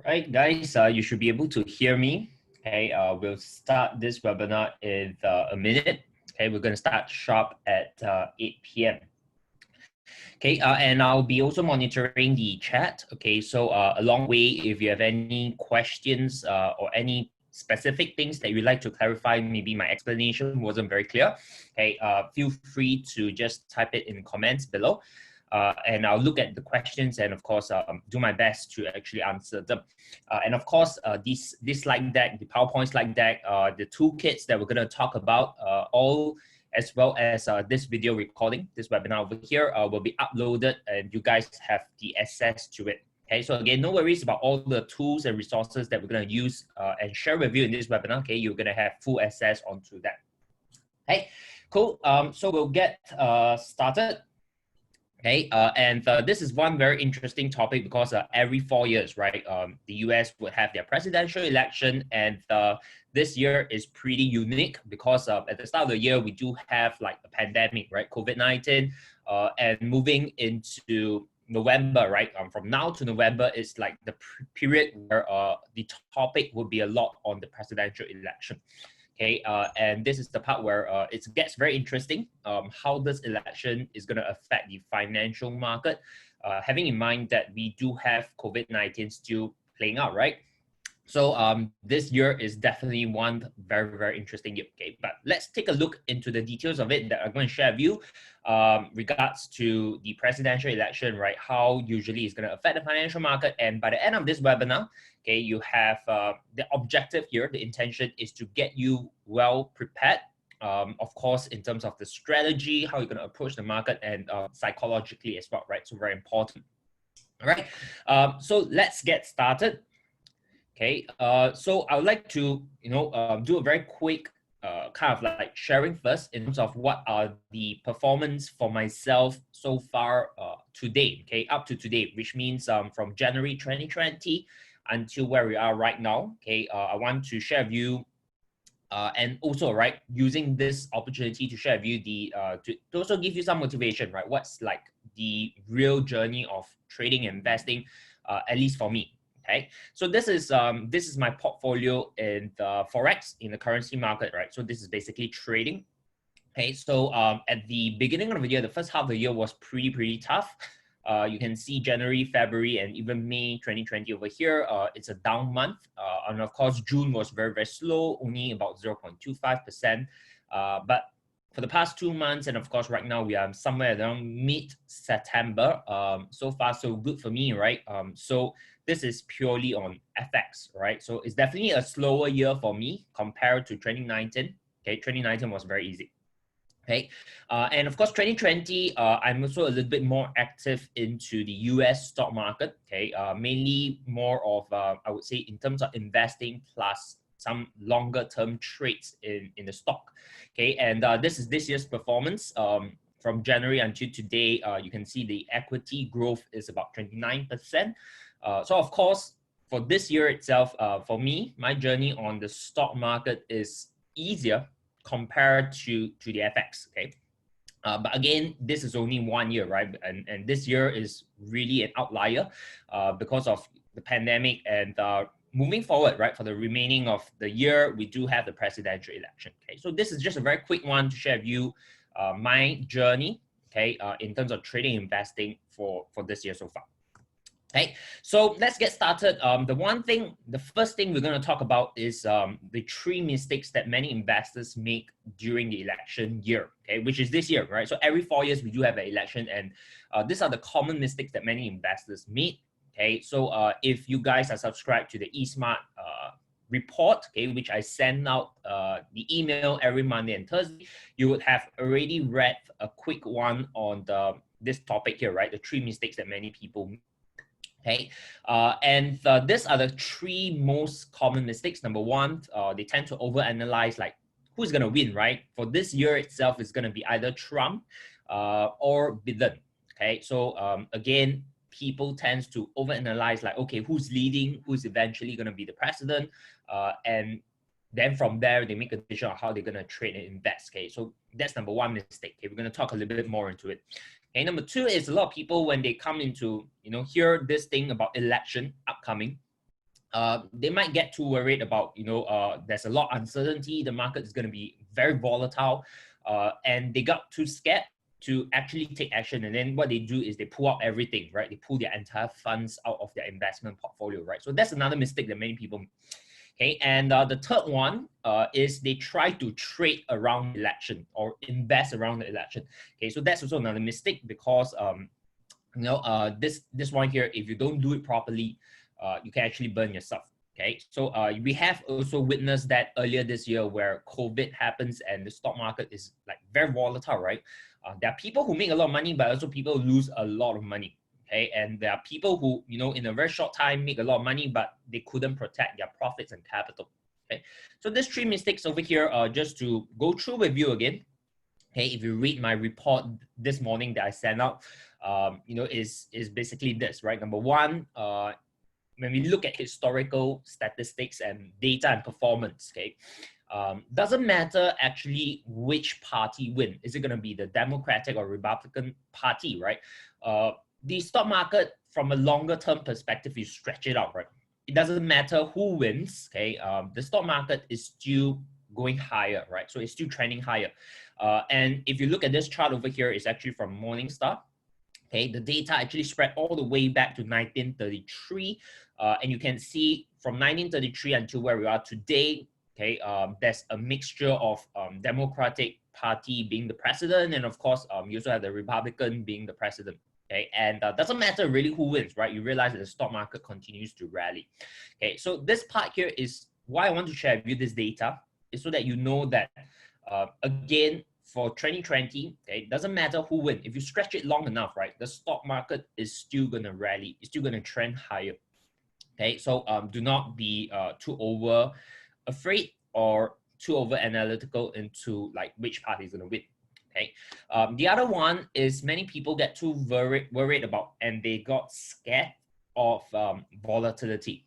Right, guys, you should be able to hear me. Okay, we'll start this webinar in a minute. Okay, we're going to start sharp at 8 p.m. Okay, and I'll be also monitoring the chat. Okay, so along the way, if you have any questions or any specific things that you'd like to clarify, maybe my explanation wasn't very clear, okay, feel free to just type it in comments below. And I'll look at the questions and of course do my best to actually answer them. And of course, this slide deck, the PowerPoint slide deck, the toolkits that we're going to talk about, all as well as this video recording, this webinar over here will be uploaded and you guys have the access to it. Okay, so again, no worries about all the tools and resources that we're going to use and share with you in this webinar. Okay, you're going to have full access onto that. Okay, cool. So we'll get started. Okay, and this is one very interesting topic because every 4 years, right, the US would have their presidential election, and this year is pretty unique because at the start of the year, we do have like a pandemic, right, COVID-19, and moving into November, right, from now to November is like the period where the topic would be a lot on the presidential election. Okay, and this is the part where it gets very interesting. How this election is going to affect the financial market, having in mind that we do have COVID-19 still playing out, right? So this year is definitely one very, very interesting year. Okay, but let's take a look into the details of it that I'm going to share with you regards to the presidential election, right? How usually it's going to affect the financial market. And by the end of this webinar, okay, you have the objective here. The intention is to get you well prepared. Of course, in terms of the strategy, how you're going to approach the market and psychologically as well, right? So very important. All right, so let's get started. Okay, so I would like to, do a very quick kind of like sharing first in terms of what are the performance for myself so far today, okay, up to today, which means from January 2020 until where we are right now, okay, I want to share with you and also, right, using this opportunity to share with you the, to also give you some motivation, right, what's like the real journey of trading and investing, at least for me. Okay, so this is my portfolio in the forex, in the currency market, right? So this is basically trading. Okay, so at the beginning of the year, the first half of the year was pretty tough. You can see January, February, and even May 2020 over here. It's a down month, and of course June was very slow, only about 0.25%. But for the past 2 months, and of course right now we are somewhere around mid-September. So far so good for me, right? So this is purely on FX, right? So it's definitely a slower year for me compared to 2019. Okay, 2019 was very easy. Okay, and of course, 2020, I'm also a little bit more active into the US stock market. Okay, mainly more of, I would say, in terms of investing plus some longer term trades in the stock. Okay, and this is this year's performance. From January until today, you can see the equity growth is about 29%. So of course, for this year itself, for me, my journey on the stock market is easier compared to the FX, okay? But again, this is only 1 year, right? And this year is really an outlier because of the pandemic and moving forward, right? For the remaining of the year, we do have the presidential election, okay? So this is just a very quick one to share with you my journey, okay, in terms of trading and investing for this year so far. Okay, so let's get started. The first thing we're going to talk about is the 3 mistakes that many investors make during the election year, okay, which is this year, right? So every 4 years we do have an election, and these are the common mistakes that many investors make. Okay, so if you guys are subscribed to the eSmart report, okay, which I send out the email every Monday and Thursday, you would have already read a quick one on this topic here, right? The 3 mistakes that many people make. Okay, and these are the 3 most common mistakes. Number 1, they tend to overanalyze like who's going to win, right? For this year itself, it's going to be either Trump or Biden. Okay, so again, people tend to overanalyze like, okay, who's leading, who's eventually going to be the president, and then from there, they make a decision on how they're going to trade and invest. Okay, so that's number 1 mistake. Okay, we're going to talk a little bit more into it. Okay, number 2 is a lot of people when they come into, hear this thing about election upcoming, they might get too worried about, there's a lot of uncertainty, the market is going to be very volatile, and they got too scared to actually take action. And then what they do is they pull out everything, right? They pull their entire funds out of their investment portfolio, right? So that's another mistake that many people. Okay, and the third one is they try to trade around the election or invest around the election. Okay, so that's also another mistake because this one here, if you don't do it properly, you can actually burn yourself. Okay, so we have also witnessed that earlier this year where COVID happens and the stock market is like very volatile, right? There are people who make a lot of money, but also people lose a lot of money. Okay, and there are people who, in a very short time make a lot of money, but they couldn't protect their profits and capital. Okay, so there's 3 mistakes over here, just to go through with you again. Okay, if you read my report this morning that I sent out, is basically this, right? Number one, when we look at historical statistics and data and performance, okay, doesn't matter actually which party win. Is it going to be the Democratic or Republican Party, right? The stock market, from a longer term perspective, you stretch it out, right? It doesn't matter who wins, okay? The stock market is still going higher, right? So it's still trending higher. And if you look at this chart over here, it's actually from Morningstar. Okay, the data actually spread all the way back to 1933. And you can see from 1933 until where we are today, okay, there's a mixture of Democratic Party being the president, and of course, you also have the Republican being the president. Okay, and doesn't matter really who wins, right? You realize that the stock market continues to rally. Okay, so this part here is why I want to share with you this data, is so that you know that, again, for 2020, okay, it doesn't matter who wins. If you stretch it long enough, right, the stock market is still going to rally. It's still going to trend higher. Okay, so do not be too over afraid or too over analytical into like which party is going to win. Okay, the other one is many people get too worried about, and they got scared of volatility.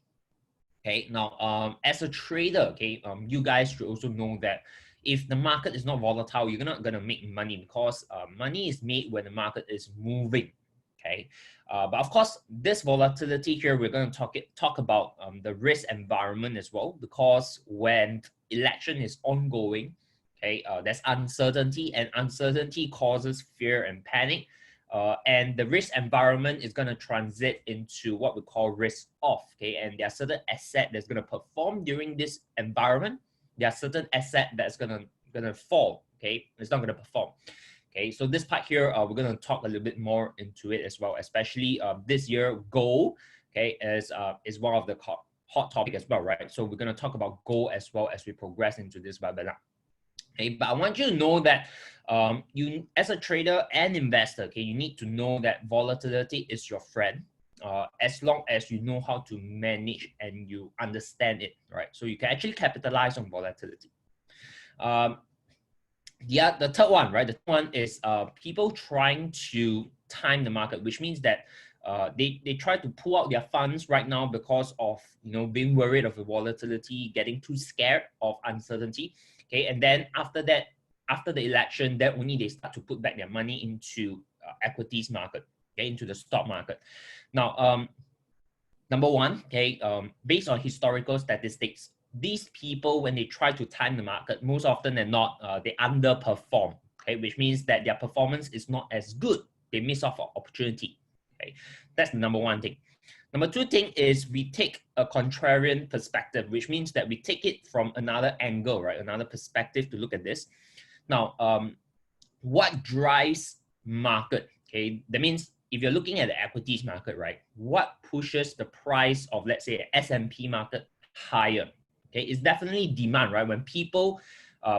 Okay, now as a trader, okay, you guys should also know that if the market is not volatile, you're not gonna make money, because money is made when the market is moving. Okay, but of course, this volatility here, we're going to talk about the risk environment as well, because when election is ongoing, okay, there's uncertainty, and uncertainty causes fear and panic. And the risk environment is going to transit into what we call risk off. Okay, and there are certain assets that's going to perform during this environment. There are certain assets that's gonna fall. Okay, it's not going to perform. Okay, so this part here, we're going to talk a little bit more into it as well, especially this year, gold, okay, is one of the hot topic as well, right? So we're going to talk about gold as well as we progress into this webinar. Okay, but I want you to know that you, as a trader and investor, okay, you need to know that volatility is your friend, as long as you know how to manage and you understand it, right? So you can actually capitalize on volatility. The third one, right? The third one is people trying to time the market, which means that they try to pull out their funds right now because of being worried of the volatility, getting too scared of uncertainty. Okay, and then after that, after the election, then only they start to put back their money into equities market, okay, into the stock market. Now, number one, okay, based on historical statistics, these people, when they try to time the market, most often than not, they underperform, okay, which means that their performance is not as good. They miss off an opportunity. Okay, that's the number one thing. Number two thing is we take a contrarian perspective, which means that we take it from another angle, right? Another perspective to look at this. Now, what drives market? Okay, that means if you're looking at the equities market, right, what pushes the price of, let's say, S&P market higher? Okay, it's definitely demand, right? When people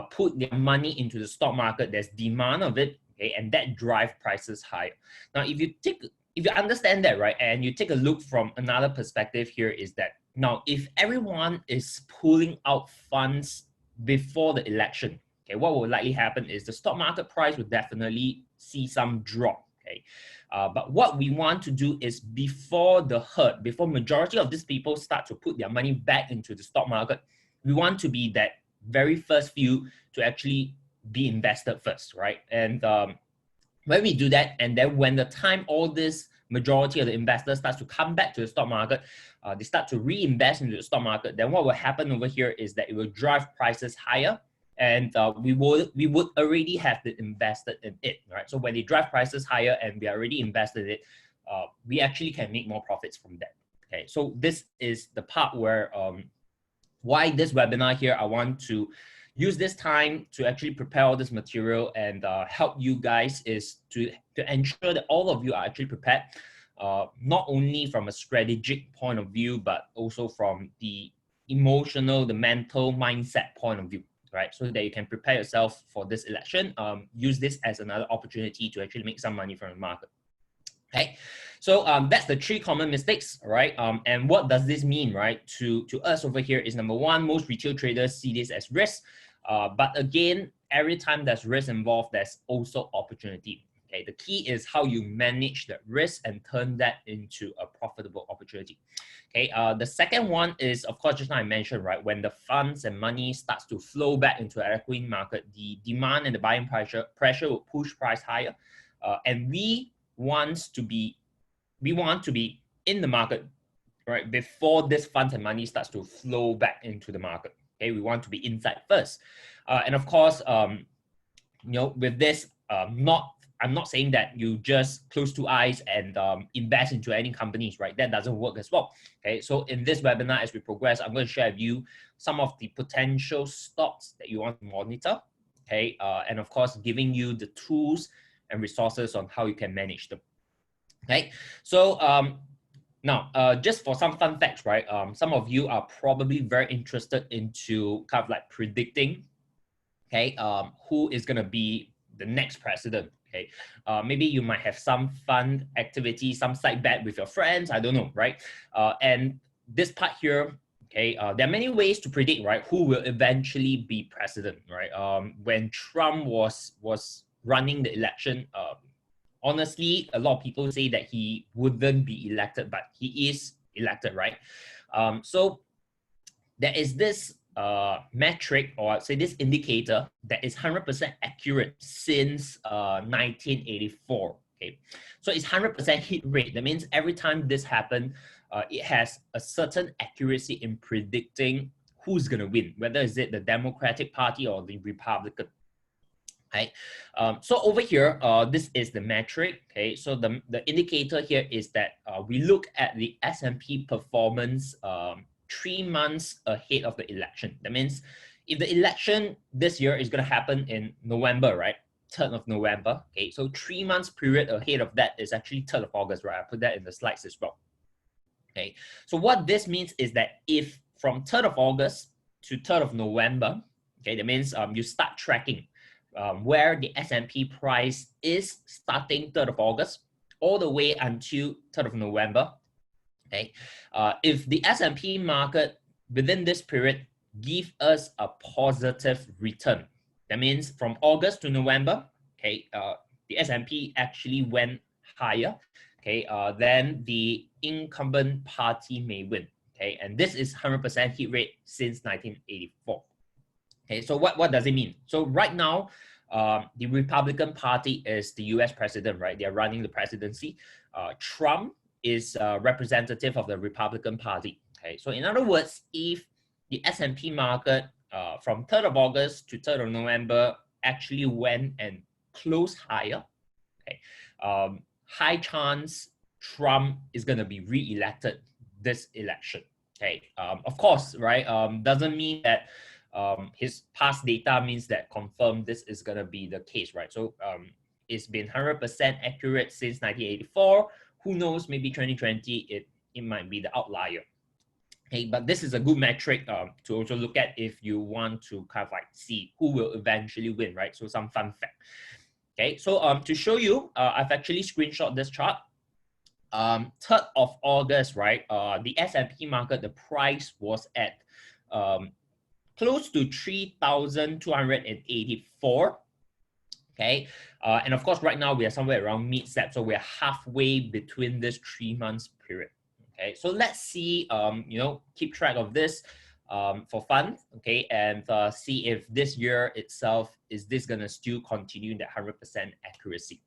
put their money into the stock market, there's demand of it, okay, and that drives prices higher. Now, if you understand that, right, and you take a look from another perspective here, is that now if everyone is pulling out funds before the election, okay, what will likely happen is the stock market price will definitely see some drop. Okay, but what we want to do is before the herd, before majority of these people start to put their money back into the stock market, we want to be that very first few to actually be invested first, right? And when we do that, and then when the time all this majority of the investors starts to come back to the stock market, they start to reinvest into the stock market, then what will happen over here is that it will drive prices higher, and we would already have been invested in it, right? So when they drive prices higher and we are already invested in it, we actually can make more profits from that. Okay, so this is the part where why this webinar here, I want to use this time to actually prepare all this material and help you guys is to ensure that all of you are actually prepared, not only from a strategic point of view, but also from the emotional, the mental mindset point of view, right? So that you can prepare yourself for this election. Use this as another opportunity to actually make some money from the market. Okay, so that's the 3 common mistakes, right? And what does this mean, right? To us over here is, number one, most retail traders see this as risk. But again, every time there's risk involved, there's also opportunity. Okay, the key is how you manage the risk and turn that into a profitable opportunity. Okay, the second one is, of course, just now I mentioned, right, when the funds and money starts to flow back into the equity market, the demand and the buying pressure will push price higher, and we want to be in the market, right, before this funds and money starts to flow back into the market. Okay, we want to be inside first, and of course, you know, with this, I'm not saying that you just close 2 eyes and invest into any companies, right? That doesn't work as well. Okay, so in this webinar, as we progress, I'm going to share with you some of the potential stocks that you want to monitor. Okay, and of course, giving you the tools and resources on how you can manage them. Okay, so now just for some fun facts, right? Some of you are probably very interested into kind of like predicting, okay, who is going to be the next president. Okay, maybe you might have some fun activity, some side bet with your friends, I don't know, right? And this part here, okay, there are many ways to predict, right, who will eventually be president, right? When Trump was running the election, honestly, a lot of people say that he wouldn't be elected, but he is elected, right? So there is this metric, or I'd say this indicator, that is 100% accurate since 1984. Okay, so it's 100% hit rate. That means every time this happened, it has a certain accuracy in predicting who's going to win, whether is it the Democratic Party or the Republican. Right. So over here, this is the metric. Okay, so the indicator here is that we look at the S&P performance 3 months ahead of the election. That means if the election this year is going to happen in November, right? 3rd of November. Okay, so 3 months period ahead of that is actually 3rd of August, right? I put that in the slides as well. Okay, so what this means is that if from 3rd of August to 3rd of November, okay, that means you start tracking where the S&P price is starting 3rd of August all the way until 3rd of November. Okay, if the S&P market within this period give us a positive return, that means from August to November, okay, the S&P actually went higher, okay, then the incumbent party may win. Okay, and this is 100% hit rate since 1984. Okay, so what does it mean? So right now, the Republican Party is the US president, right? They're running the presidency. Trump is a representative of the Republican Party. Okay, so in other words, if the S&P market from 3rd of August to 3rd of November actually went and closed higher, okay, high chance Trump is going to be re-elected this election. Okay, of course, right? Doesn't mean that his past data means that confirmed this is going to be the case, right? So it's been 100% accurate since 1984. Who knows, maybe 2020, it might be the outlier. Okay, but this is a good metric to also look at if you want to kind of like see who will eventually win, right? So some fun fact. Okay, so to show you, I've actually screenshot this chart. 3rd of August, right? The S&P market, the price was at close to 3,284. Okay, and of course, right now we are somewhere around mid-Sep, so we're halfway between this 3 months period. Okay, so let's see, you know, keep track of this for fun, okay, and see if this year itself, is this gonna still continue that 100% accuracy?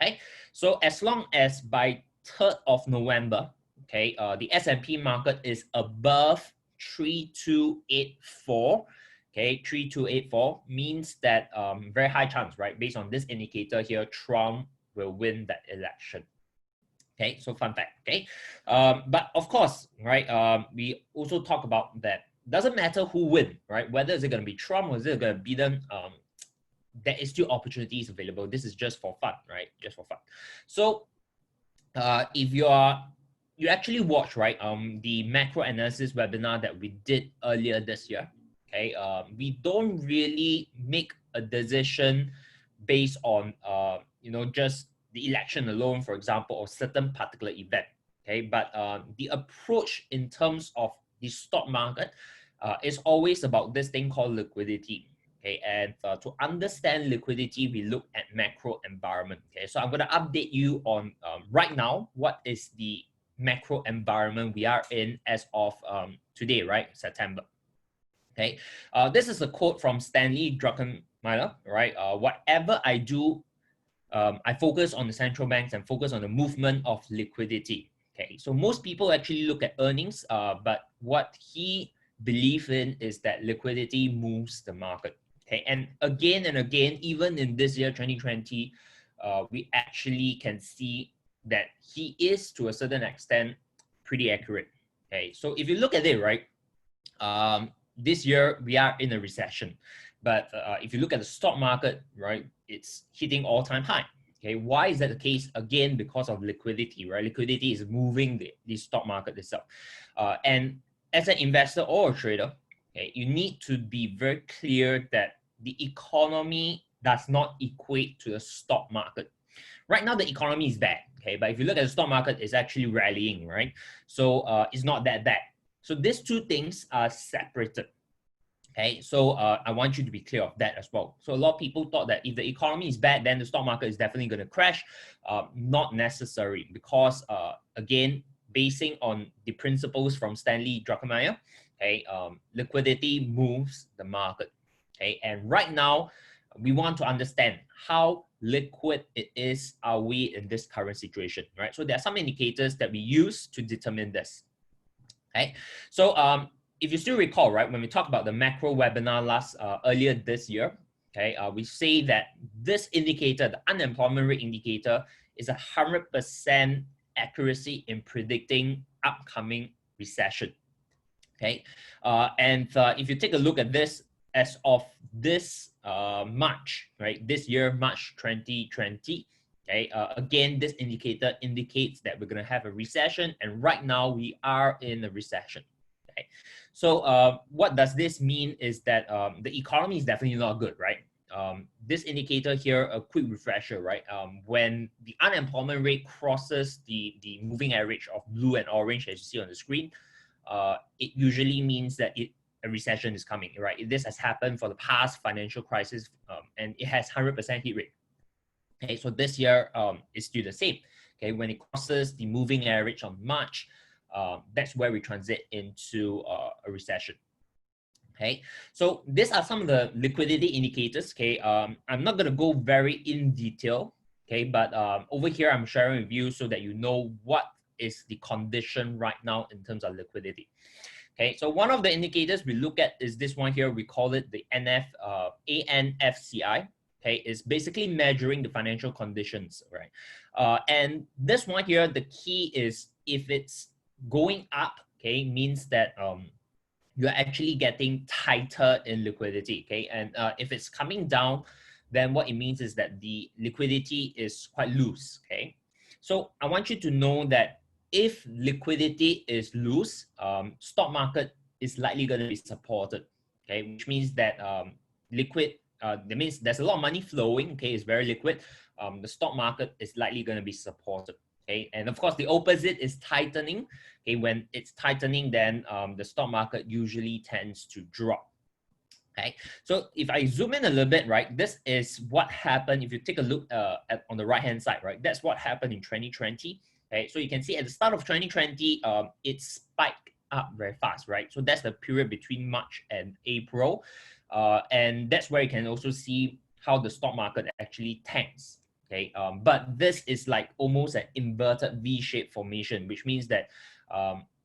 Okay, so as long as by 3rd of November, okay, the S&P market is above 3284. Okay, 3284 means that very high chance, right? Based on this indicator here, Trump will win that election. Okay, so fun fact. Okay, but of course, right? We also talk about that. Doesn't matter who win, right? Whether is it going to be Trump or is it going to be them? There is still opportunities available. This is just for fun, right? Just for fun. So, if you actually watch, right, the macro analysis webinar that we did earlier this year. Okay, we don't really make a decision based on just the election alone, for example, or certain particular event. Okay, but the approach in terms of the stock market is always about this thing called liquidity. Okay, and to understand liquidity, we look at macro environment. Okay, so I'm going to update you on right now what is the macro environment we are in as of today, right, September. Okay, this is a quote from Stanley Druckenmiller, right? Whatever I do, I focus on the central banks and focus on the movement of liquidity. Okay, so most people actually look at earnings, but what he believes in is that liquidity moves the market. Okay, and again, even in this year, 2020, we actually can see that he is, to a certain extent, pretty accurate. Okay, so if you look at it, right, this year we are in a recession, but if you look at the stock market, right, it's hitting all-time high. Okay, why is that the case? Again, because of liquidity, right? Liquidity is moving the stock market itself. And as an investor or a trader, okay, you need to be very clear that the economy does not equate to the stock market. Right now, the economy is bad, okay? But if you look at the stock market, it's actually rallying, right? So it's not that bad. So these two things are separated. Okay, so I want you to be clear of that as well. So a lot of people thought that if the economy is bad, then the stock market is definitely going to crash. Not necessary, because again, basing on the principles from Stanley Druckenmiller, okay, liquidity moves the market. Okay, and right now, we want to understand how liquid it is, are we in this current situation, right? So there are some indicators that we use to determine this. Okay, so if you still recall, right, when we talked about the macro webinar earlier this year, okay, we say that this indicator, the unemployment rate indicator, is 100% accuracy in predicting upcoming recession. Okay, and if you take a look at this as of this March, right, this year, March 2020. Okay, again, this indicator indicates that we're going to have a recession, and right now we are in a recession. Okay, so what does this mean is that the economy is definitely not good, right? This indicator here, a quick refresher, right? When the unemployment rate crosses the moving average of blue and orange, as you see on the screen, it usually means that a recession is coming, right? This has happened for the past financial crisis, and it has 100% hit rate. Okay, so this year is still the same. Okay, when it crosses the moving average on March, that's where we transit into a recession. Okay, so these are some of the liquidity indicators. Okay, I'm not going to go very in detail. Okay, but over here I'm sharing with you so that you know what is the condition right now in terms of liquidity. Okay, so one of the indicators we look at is this one here. We call it the ANFCI. Okay, is basically measuring the financial conditions, right? And this one here, the key is if it's going up, okay, means that you're actually getting tighter in liquidity, okay? And if it's coming down, then what it means is that the liquidity is quite loose, okay? So I want you to know that if liquidity is loose, stock market is likely going to be supported, okay? Which means that that means there's a lot of money flowing, okay, it's very liquid. The stock market is likely going to be supported, okay? And of course, the opposite is tightening, okay? When it's tightening, then the stock market usually tends to drop, okay? So if I zoom in a little bit, right, this is what happened. If you take a look on the right-hand side, right, that's what happened in 2020, okay? So you can see at the start of 2020, it spiked up very fast, right? So that's the period between March and April. And that's where you can also see how the stock market actually tanks. Okay, but this is like almost an inverted V-shaped formation, which means that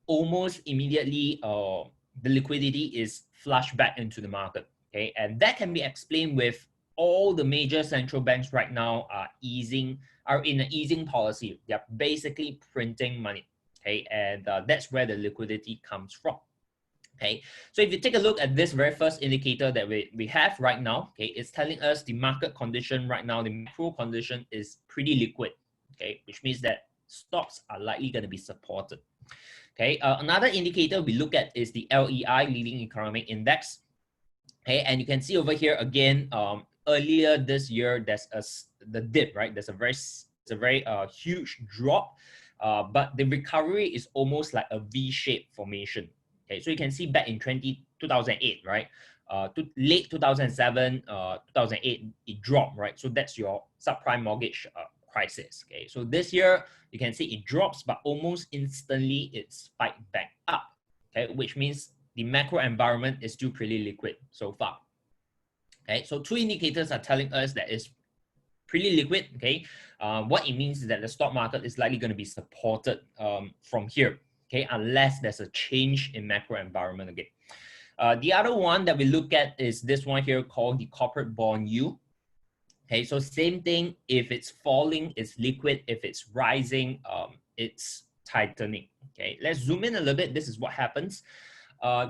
almost immediately the liquidity is flushed back into the market. Okay, and that can be explained with all the major central banks right now are in an easing policy. They're basically printing money. Okay, and that's where the liquidity comes from. Okay, so if you take a look at this very first indicator that we have right now, okay, it's telling us the market condition right now, the macro condition is pretty liquid, okay, which means that stocks are likely going to be supported. Okay, another indicator we look at is the LEI, Leading Economic Index. Okay, and you can see over here again, earlier this year, the dip, right? There's a very huge drop, but the recovery is almost like a V-shaped formation. Okay, so you can see back in 2008, right? Late 2007, 2008, it dropped, right? So that's your subprime mortgage crisis. Okay, so this year you can see it drops, but almost instantly it spiked back up. Okay, which means the macro environment is still pretty liquid so far. Okay, so two indicators are telling us that it's pretty liquid. Okay, what it means is that the stock market is likely going to be supported from here. Okay, unless there's a change in macro environment again. The other one that we look at is this one here called the corporate bond yield. Okay, so same thing. If it's falling, it's liquid. If it's rising, it's tightening. Okay, let's zoom in a little bit. This is what happens.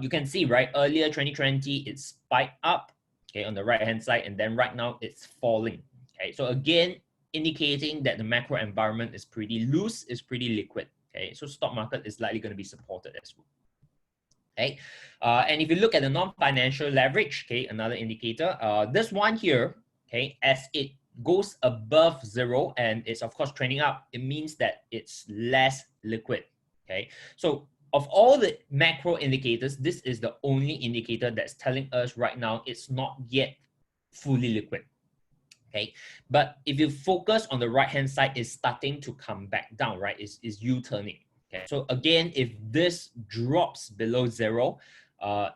You can see, right, earlier 2020, it spiked up, okay, on the right-hand side, and then right now it's falling. Okay, so again, indicating that the macro environment is pretty loose, is pretty liquid. Okay, so stock market is likely going to be supported as well. Okay, and if you look at the non-financial leverage, okay, another indicator, this one here, okay, as it goes above zero and it's of course trending up, it means that it's less liquid. Okay, so of all the macro indicators, this is the only indicator that's telling us right now it's not yet fully liquid. Okay, but if you focus on the right hand side, it's starting to come back down, right? It's U-turning. Okay, so again, if this drops below zero,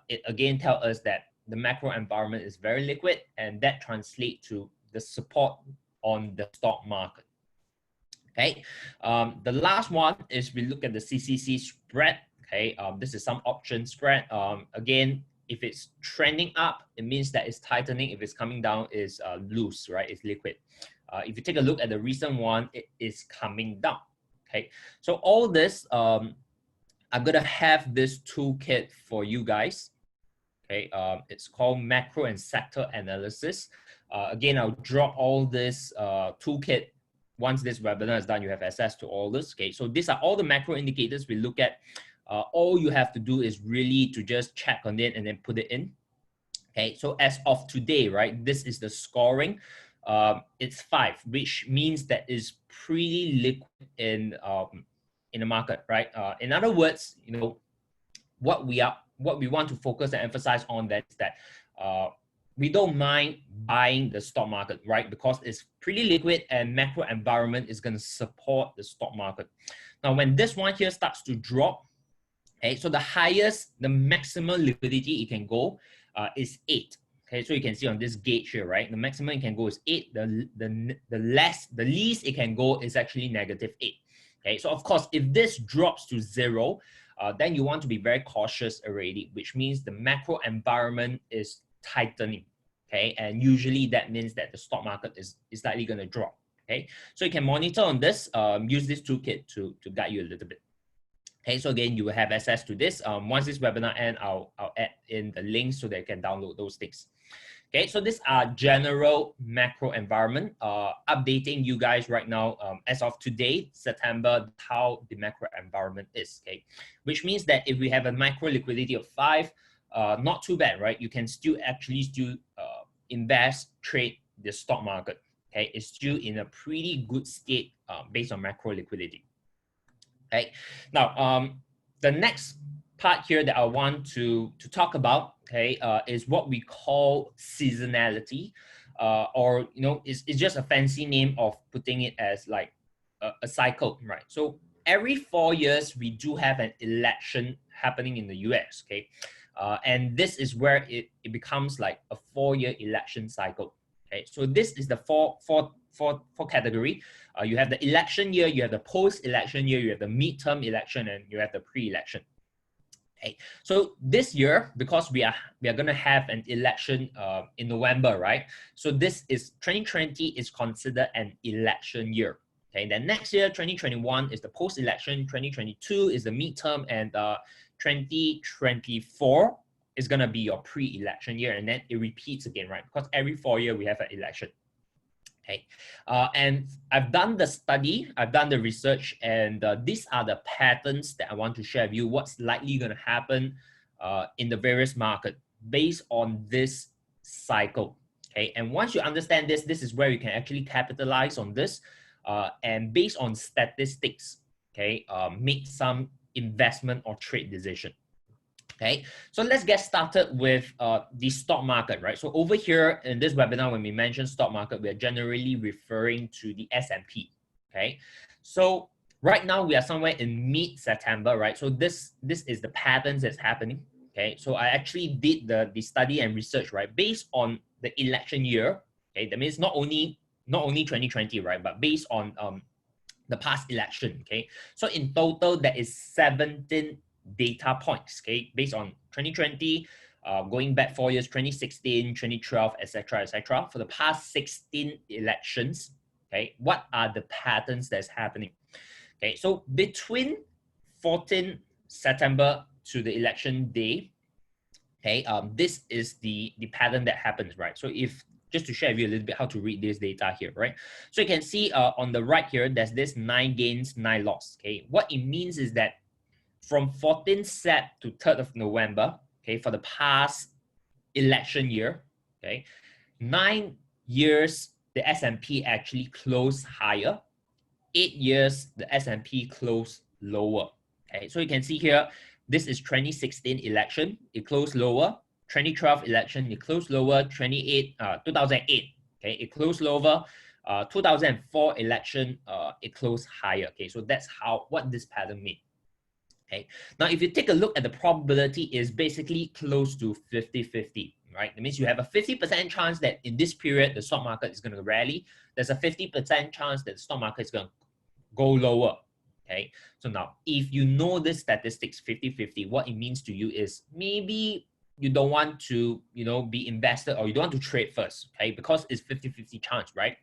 it again tells us that the macro environment is very liquid, and that translates to the support on the stock market. Okay, the last one is we look at the CCC spread. Okay, this is some option spread. Again, if it's trending up, it means that it's tightening. If it's coming down, it's loose, right? It's liquid. If you take a look at the recent one, it is coming down. Okay, so all this, I'm gonna have this toolkit for you guys. Okay, it's called Macro and Sector Analysis. Again, I'll drop all this toolkit. Once this webinar is done, you have access to all this. Okay, so these are all the macro indicators we look at. All you have to do is really to just check on it and then put it in. Okay, so as of today, right, this is the scoring. It's 5, which means that is pretty liquid in the market, right? In other words, you know, what we want to focus and emphasize on that is that we don't mind buying the stock market, right? Because it's pretty liquid and macro environment is going to support the stock market. Now, when this one here starts to drop, okay, so the maximum liquidity it can go is 8. Okay, so you can see on this gauge here, right? The maximum it can go is 8. The least it can go is actually -8. Okay, so of course, if this drops to 0, then you want to be very cautious already, which means the macro environment is tightening. Okay, and usually that means that the stock market is likely going to drop. Okay, so you can monitor on this, use this toolkit to guide you a little bit. Okay, so again, you will have access to this. Once this webinar ends, I'll add in the links so that you can download those things. Okay, so these are general macro environment, updating you guys right now as of today, September, how the macro environment is. Okay, which means that if we have a macro liquidity of 5, not too bad, right? You can still invest, trade the stock market. Okay, it's still in a pretty good state based on macro liquidity. Okay, now the next part here that I want to talk about, okay, is what we call seasonality, or you know, it's just a fancy name of putting it as like a cycle, right? So every 4 years we do have an election happening in the US, okay, and this is where it becomes like a 4-year election cycle. Okay, so this is the four category. You have the election year, you have the post-election year, you have the midterm election, and you have the pre-election. Okay, so this year, because we are going to have an election in November, right? So this is 2020 is considered an election year. Okay, then next year, 2021 is the post-election, 2022 is the midterm, and 2024 is going to be your pre-election year, and then it repeats again, right? Because every 4 years we have an election. Okay, and I've done the study, I've done the research, and these are the patterns that I want to share with you, what's likely going to happen in the various market based on this cycle. Okay, and once you understand this, this is where you can actually capitalize on this and based on statistics, okay, make some investment or trade decision. Okay, so let's get started with the stock market, right? So over here in this webinar, when we mention stock market, we're generally referring to the S&P, okay? So right now we are somewhere in mid-September, right? So this is the patterns that's happening, okay? So I actually did the study and research, right? Based on the election year, okay? That means not only 2020, right? But based on the past election, okay? So in total, there is 17 data points, okay, based on 2020, going back 4 years, 2016, 2012, etc. For the past 16 elections, okay, what are the patterns that's happening? Okay, so between 14 September to the election day, okay, this is the pattern that happens, right? So if just to share with you a little bit how to read this data here, right? So you can see on the right here, there's this 9 gains, 9 loss. Okay, what it means is that from 14th Sep to 3rd of November, okay, for the past election year, okay, 9 years, the S&P actually closed higher. 8 years, the S&P closed lower. Okay, so you can see here, this is 2016 election, it closed lower. 2012 election, it closed lower. 2008, okay, it closed lower. 2004 election, it closed higher. Okay, so that's what this pattern means. Okay, now if you take a look at the probability, is basically close to 50-50, right? That means you have a 50% chance that in this period the stock market is going to rally. There's a 50% chance that the stock market is going to go lower. Okay, so now if you know this statistics 50-50, what it means to you is maybe you don't want to, be invested, or you don't want to trade first, okay, because it's 50-50 chance, right?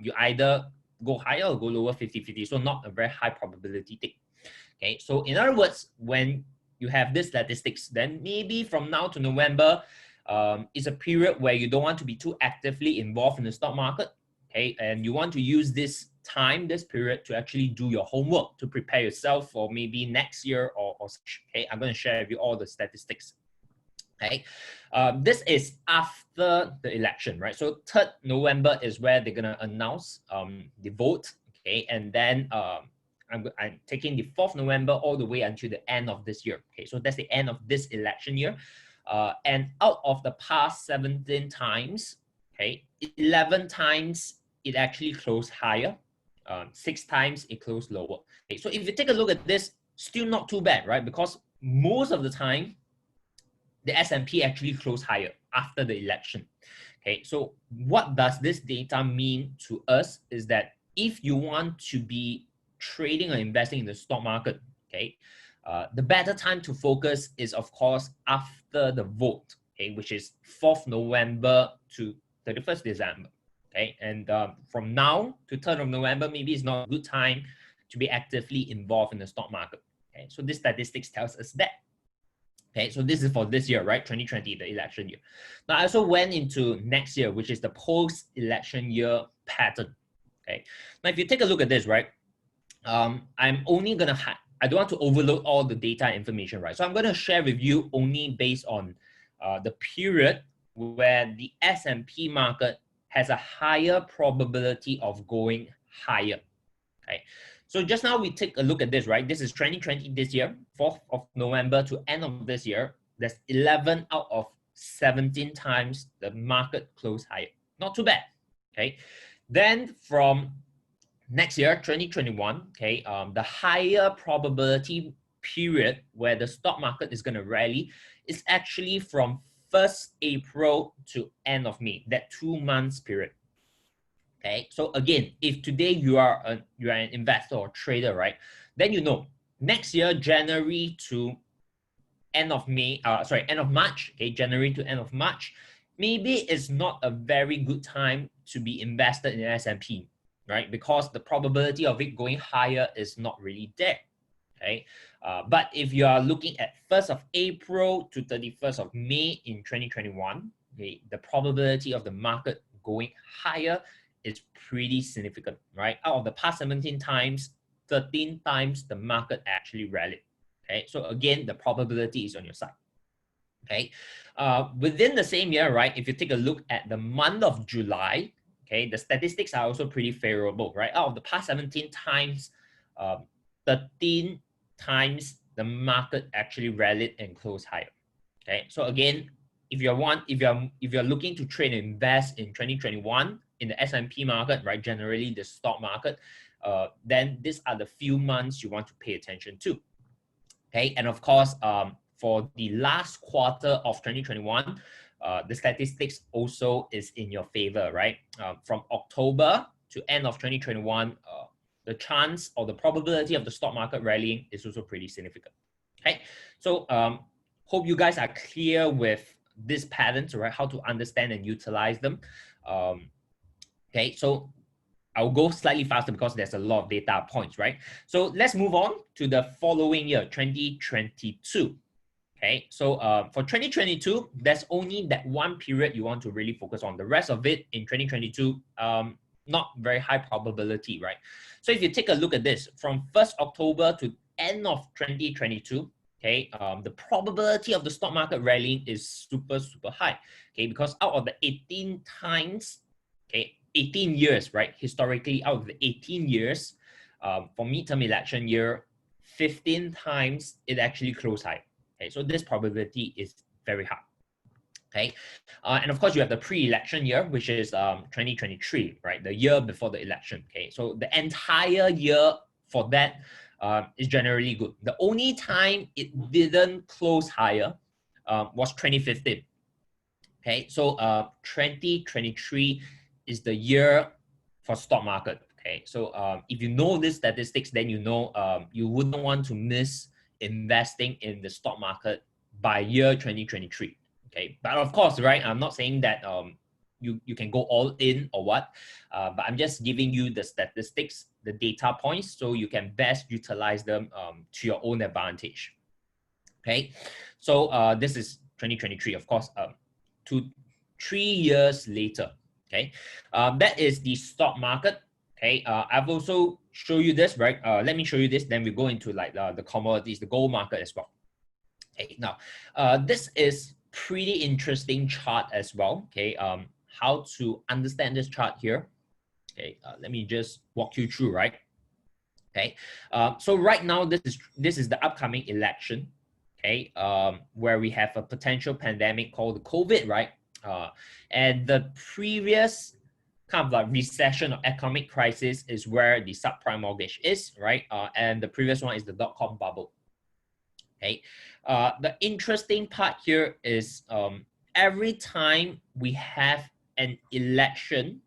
You either go higher or go lower 50-50, so not a very high probability thing. Okay, so in other words, when you have this statistics, then maybe from now to November is a period where you don't want to be too actively involved in the stock market, okay, and you want to use this period to actually do your homework to prepare yourself for maybe next year or okay, I'm going to share with you all the statistics. Okay, this is after the election, right? So 3rd November is where they're going to announce the vote, okay, and then I'm taking the 4th November all the way until the end of this year. Okay, so that's the end of this election year. And out of the past 17 times, okay, 11 times it actually closed higher. 6 times it closed lower. Okay, so if you take a look at this, still not too bad, right? Because most of the time, the S&P actually closed higher after the election. Okay, so what does this data mean to us is that if you want to be trading or investing in the stock market, okay, the better time to focus is, of course, after the vote, okay, which is 4th November to 31st December, okay, and from now to 3rd of November, maybe it's not a good time to be actively involved in the stock market, okay, so this statistics tells us that. Okay, so this is for this year, right? 2020, the election year. Now, I also went into next year, which is the post-election year pattern. Okay, now if you take a look at this, right? I'm only gonna I don't want to overload all the data information, right? So I'm gonna share with you only based on the period where the S&P market has a higher probability of going higher. Okay, so just now we take a look at this, right? This is 2020 this year, 4th of November to end of this year. There's 11 out of 17 times the market closed higher. Not too bad. Okay, then from next year, 2021, okay, the higher probability period where the stock market is going to rally is actually from 1st April to end of May, that 2 months period. Okay, so again, if today you are an investor or trader, right, then you know next year January to end of end of March, okay, January to end of March, maybe it's not a very good time to be invested in S&P, right? Because the probability of it going higher is not really there, okay? But if you are looking at 1st of April to 31st of May in 2021, okay, the probability of the market going higher is pretty significant, right? Out of the past 17 times, 13 times the market actually rallied. Okay, so again, the probability is on your side. Okay, within the same year, right? If you take a look at the month of July, okay, the statistics are also pretty favorable, right? Out of the past 17 times, 13 times the market actually rallied and closed higher. Okay, so again, if you're looking to trade and invest in 2021 in the S&P market, right? Generally the stock market, then these are the few months you want to pay attention to. Okay, and of course, for the last quarter of 2021, the statistics also is in your favor, right? From October to end of 2021, the chance or the probability of the stock market rallying is also pretty significant. Okay, so hope you guys are clear with these patterns, right? How to understand and utilize them. Okay, so I'll go slightly faster because there's a lot of data points, right? So let's move on to the following year, 2022. Okay, so for 2022, there's only that one period you want to really focus on. The rest of it in 2022, not very high probability, right? So if you take a look at this, from 1st October to end of 2022, okay, the probability of the stock market rallying is super, super high, okay, because out of the 18 times, okay, 18 years, right? Historically, out of the 18 years, for midterm election year, 15 times it actually closed high. Okay, so this probability is very high. Okay, and of course you have the pre-election year, which is 2023, right? The year before the election. Okay, so the entire year for that is generally good. The only time it didn't close higher was 2015. Okay, so 2023 is the year for stock market. Okay, so if you know these statistics, then you know you wouldn't want to miss investing in the stock market by year 2023. Okay, but of course, right, I'm not saying that you can go all in or what, but I'm just giving you the statistics, the data points, so you can best utilize them to your own advantage. Okay, so this is 2023, of course, 3 years later. Okay, that is the stock market. Okay, I've also show you this, right? Let me show you this, then we go into like the commodities, the gold market as well. Okay, now this is pretty interesting chart as well. Okay, how to understand this chart here? Okay, let me just walk you through, right? Okay, so right now this is the upcoming election. Okay, where we have a potential pandemic called the COVID, right? And the previous kind of like recession or economic crisis is where the subprime mortgage is, right? And the previous one is the dot-com bubble. Okay, the interesting part here is every time we have an election,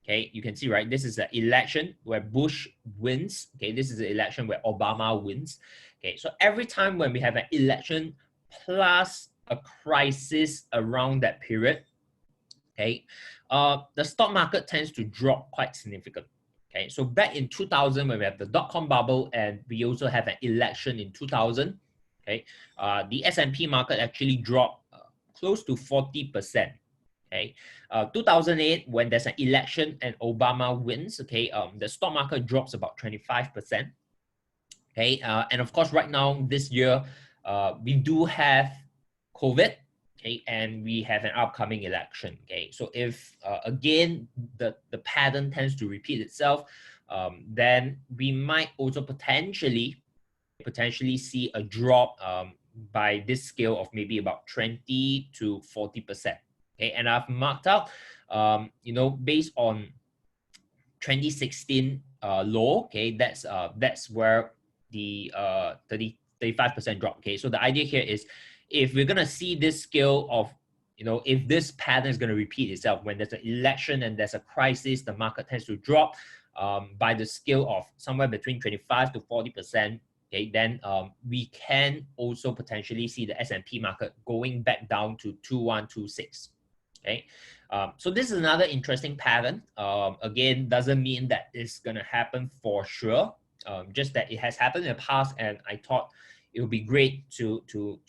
okay, you can see, right? This is an election where Bush wins. Okay, this is an election where Obama wins. Okay, so every time when we have an election plus a crisis around that period, okay, the stock market tends to drop quite significantly. Okay, so back in 2000, when we have the dot-com bubble and we also have an election in 2000, okay, the S&P market actually dropped close to 40%. Okay, 2008, when there's an election and Obama wins, okay, the stock market drops about 25%. Okay, and of course, right now, this year, we do have COVID, okay, and we have an upcoming election. Okay, so if again the pattern tends to repeat itself, then we might also potentially see a drop by this scale of maybe about 20 to 40%. Okay, and I've marked out, you know, based on 2016 low. Okay, that's where the 35% drop. Okay, so the idea here is if we're gonna see this scale of you know, if this pattern is going to repeat itself, when there's an election and there's a crisis, the market tends to drop by the scale of somewhere between 25 to 40%. Okay, then we can also potentially see the S&P market going back down to 2126. Okay, so this is another interesting pattern. Again, doesn't mean that it's going to happen for sure. Just that it has happened in the past, and I thought it would be great to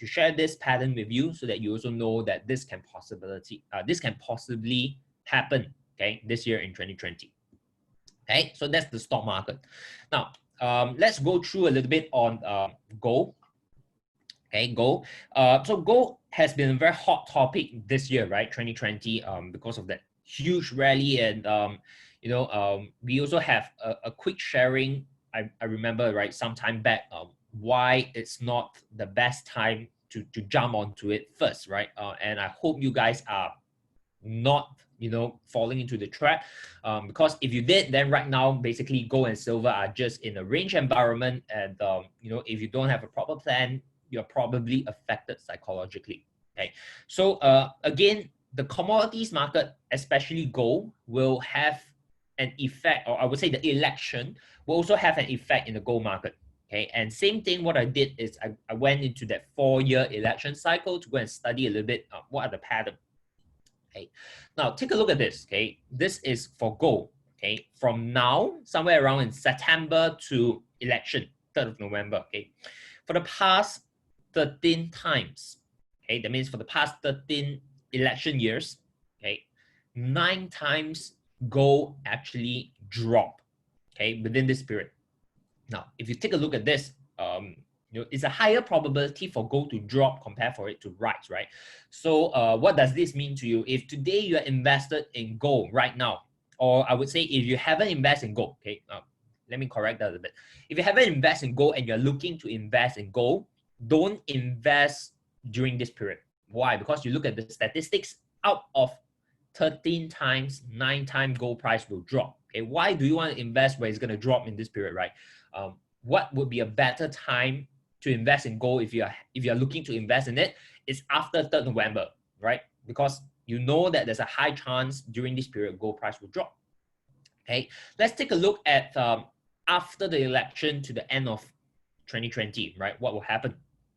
share this pattern with you so that you also know that this can possibly happen, okay, this year in 2020. Okay, so that's the stock market. Now, let's go through a little bit on gold. Okay, gold. So gold has been a very hot topic this year, right? 2020, because of that huge rally, and we also have a quick sharing. I remember, right, some time back, why it's not the best time to jump onto it first, right? And I hope you guys are not, falling into the trap, because if you did, then right now basically gold and silver are just in a range environment, and if you don't have a proper plan, you're probably affected psychologically. Okay, so again, the commodities market, especially gold, will have an effect, or I would say the election will also have an effect in the gold market. Okay, and same thing, what I did is I went into that 4-year election cycle to go and study a little bit what are the patterns. Okay, now take a look at this. Okay, this is for gold. Okay, from now, somewhere around in September to election, 3rd of November. Okay, for the past 13 times. Okay, that means for the past 13 election years, okay, 9 times gold actually drop, okay, within this period. Now, if you take a look at this, it's a higher probability for gold to drop compared for it to rise, right? So what does this mean to you? If today you are invested in gold right now, or I would say if you haven't invested in gold, okay, let me correct that a bit. If you haven't invested in gold and you're looking to invest in gold, don't invest during this period. Why? Because you look at the statistics, out of 13 times, 9 times gold price will drop. Okay, why do you want to invest where it's going to drop in this period, right? What would be a better time to invest in gold if you're looking to invest in it is after 3rd November, right? Because you know that there's a high chance during this period gold price will drop. Okay, let's take a look at after the election to the end of 2020, right? What will happen?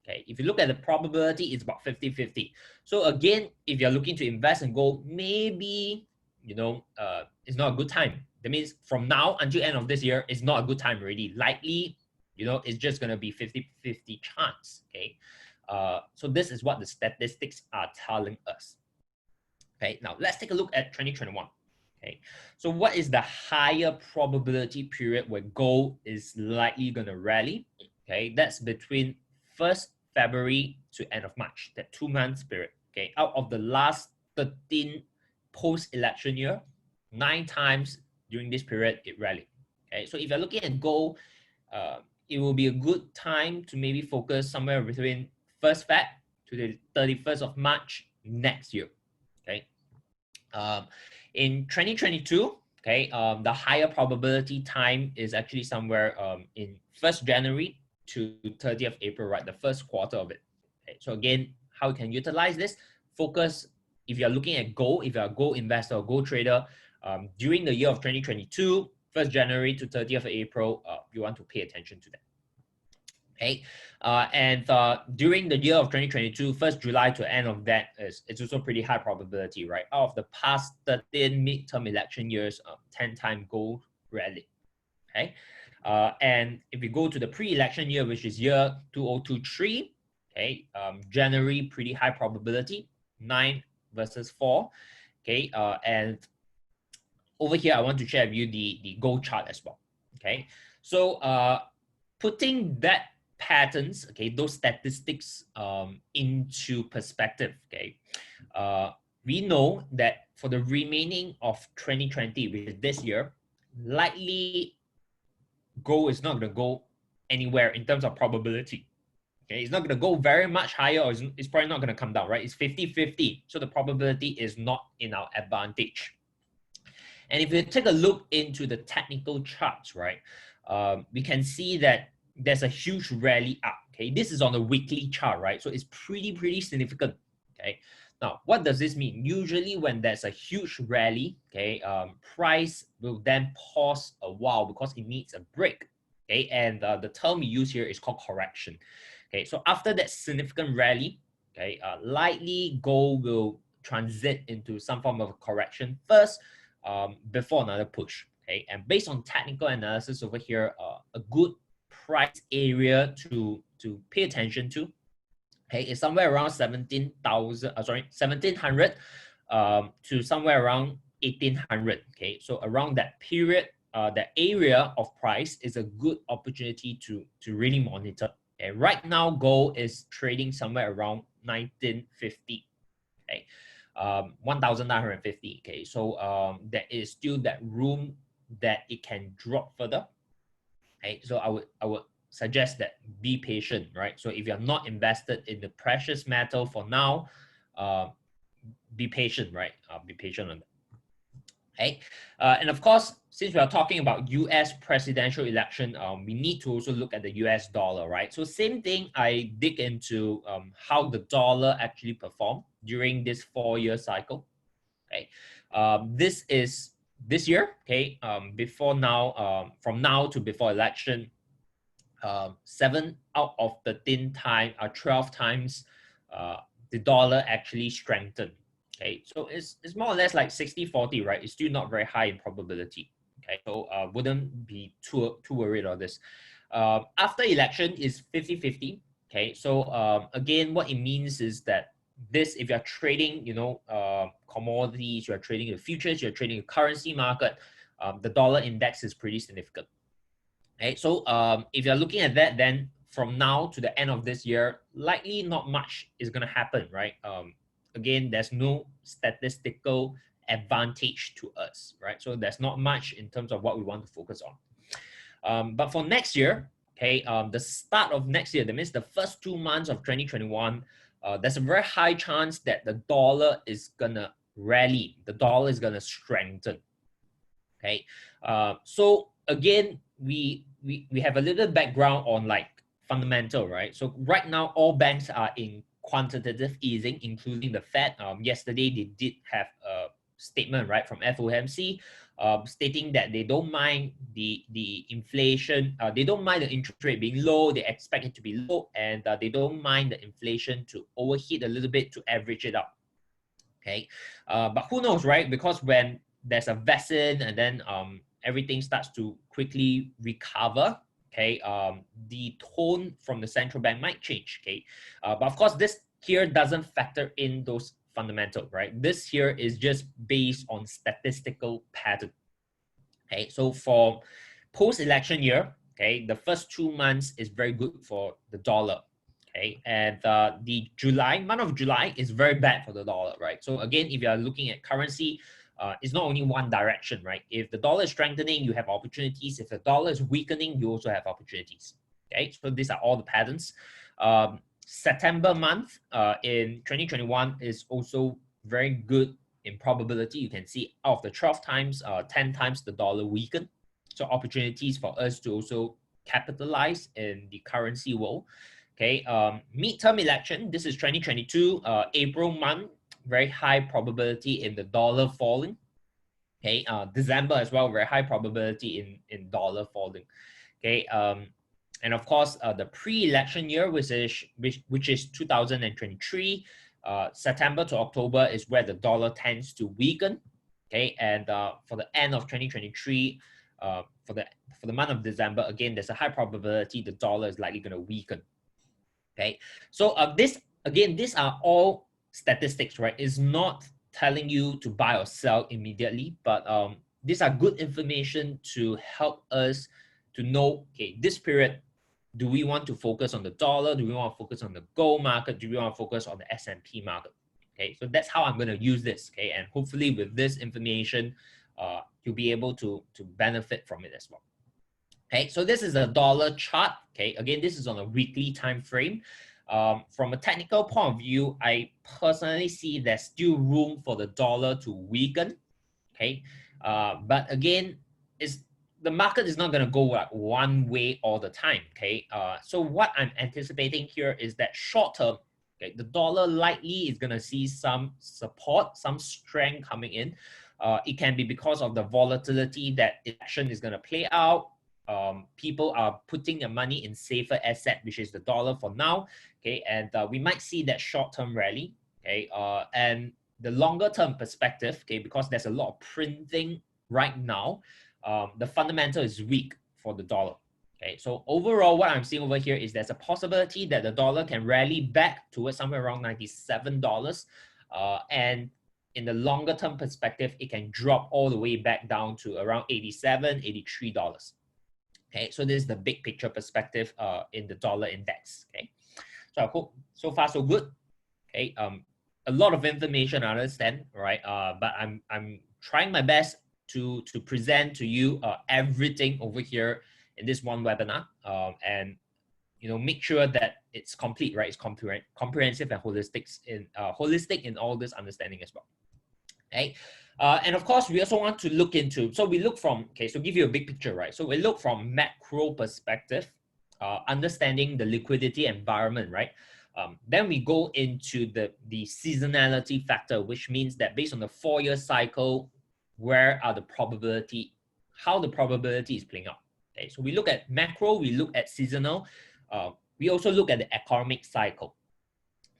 Okay, if you look at the probability, it's about 50-50. So again, if you're looking to invest in gold, maybe it's not a good time. That means from now until end of this year, it's not a good time already. Likely, it's just going to be 50-50 chance. Okay, so this is what the statistics are telling us. Okay, now let's take a look at 2021. Okay, so what is the higher probability period where gold is likely going to rally? Okay, that's between 1st February to end of March, that 2 months period. Okay, out of the last 13 post-election year, 9 times during this period it rallied. Okay, so if you're looking at gold, it will be a good time to maybe focus somewhere between 1st Feb to the 31st of March next year. Okay, in 2022, okay, the higher probability time is actually somewhere in 1st January to 30th April, right? The first quarter of it. Okay, so again, how you can utilize this? Focus, if you're looking at gold, if you're a gold investor or gold trader, during the year of 2022, 1st January to 30th April, you want to pay attention to that. Okay, and during the year of 2022, 1st July to end of that, it's also pretty high probability, right? Out of the past 13 midterm election years, 10 times gold rally. Okay, and if we go to the pre-election year, which is year 2023, okay, January, pretty high probability, 9 versus 4. Okay, and over here, I want to share with you the gold chart as well. Okay, so putting that patterns, okay, those statistics into perspective, okay, we know that for the remaining of 2020, which is this year, likely gold is not going to go anywhere in terms of probability. Okay, it's not going to go very much higher, or it's probably not going to come down, right? It's 50-50, so the probability is not in our advantage. And if you take a look into the technical charts, right, we can see that there's a huge rally up. Okay, this is on the weekly chart, right? So it's pretty significant. Okay, Now, what does this mean? Usually when there's a huge rally, okay, price will then pause a while because it needs a break, okay, and the term we use here is called correction. Okay, so after that significant rally, okay, likely gold will transit into some form of correction first, before another push. Okay, and based on technical analysis over here, a good price area to pay attention to, okay, is somewhere around 1700 to somewhere around 1800. Okay, so around that period, that area of price is a good opportunity to really monitor. Okay, right now gold is trading somewhere around 1950. Okay, 1950. Okay, so there is still that room that it can drop further. Okay, so I would suggest that be patient, right? So if you're not invested in the precious metal for now, be patient, right? Be patient on that. Okay, and of course, since we are talking about U.S. presidential election, we need to also look at the U.S. dollar, right? So same thing, I dig into how the dollar actually performed during this 4-year cycle. Okay, this is this year. Okay, before now, from now to before election, 7 out of 13 times, 12 times, the dollar actually strengthened. Okay, so it's more or less like 60-40, right? It's still not very high in probability. Okay, so wouldn't be too worried on this. After election is 50-50. Okay, so again, what it means is that this, if you're trading, commodities, you're trading the futures, you're trading the currency market, the dollar index is pretty significant. Okay, so if you're looking at that, then from now to the end of this year, likely not much is going to happen, right? Again, there's no statistical advantage to us, right? So there's not much in terms of what we want to focus on. But for next year, okay, the start of next year, that means the first 2 months of 2021, there's a very high chance that the dollar is going to rally. The dollar is going to strengthen. Okay, so again, we have a little background on like fundamental, right? So right now, all banks are in quantitative easing, including the Fed. Yesterday, they did have a statement, right, from FOMC, stating that they don't mind the inflation, they don't mind the interest rate being low, they expect it to be low, and they don't mind the inflation to overheat a little bit to average it out. Okay, but who knows, right? Because when there's a vaccine and then everything starts to quickly recover, okay, the tone from the central bank might change. Okay, but of course this here doesn't factor in those fundamentals, right? This here is just based on statistical pattern. Okay, so for post-election year, okay, the first 2 months is very good for the dollar. Okay, and the month of July is very bad for the dollar, right? So again, if you are looking at currency, it's not only one direction, right? If the dollar is strengthening, you have opportunities. If the dollar is weakening, you also have opportunities. Okay, so these are all the patterns. September month in 2021 is also very good in probability. You can see out of the 12 times, 10 times the dollar weakened. So opportunities for us to also capitalize in the currency world. Okay, midterm election, this is 2022, April month, very high probability in the dollar falling. Okay, December as well, very high probability in dollar falling. Okay, and of course, the pre-election year, which is 2023, September to October is where the dollar tends to weaken. Okay, and for the end of 2023, for the month of December, again, there's a high probability the dollar is likely going to weaken. Okay, so these are all statistics, right? It's not telling you to buy or sell immediately, but these are good information to help us to know, okay, this period, do we want to focus on the dollar? Do we want to focus on the gold market? Do we want to focus on the S&P market? Okay, so that's how I'm going to use this. Okay, and hopefully with this information, you'll be able to benefit from it as well. Okay, so this is a dollar chart. Okay, again, this is on a weekly time frame. From a technical point of view, I personally see there's still room for the dollar to weaken. Okay, but again, the market is not going to go like one way all the time. Okay, so what I'm anticipating here is that short term, Okay, the dollar likely is going to see some support, some strength coming in. It can be because of the volatility that election is going to play out. People are putting their money in safer asset, which is the dollar for now. Okay, and we might see that short-term rally. Okay, and the longer-term perspective. Okay, because there's a lot of printing right now. The fundamental is weak for the dollar. Okay, so overall, what I'm seeing over here is there's a possibility that the dollar can rally back towards somewhere around $97. And in the longer term perspective, it can drop all the way back down to around $87, $83. Okay, so this is the big picture perspective in the dollar index. Okay, so I hope so far so good. Okay, a lot of information, I understand, right? But I'm trying my best to present to you everything over here in this one webinar, and make sure that it's complete, right? It's comprehensive and holistic in all this understanding as well. Okay, and of course we also want to look into. So we look from so give you a big picture, right? So we look from macro perspective, understanding the liquidity environment, right? Then we go into the seasonality factor, which means that based on the 4-year cycle, where are the probability, how the probability is playing out. Okay, so we look at macro, we look at seasonal, we also look at the economic cycle.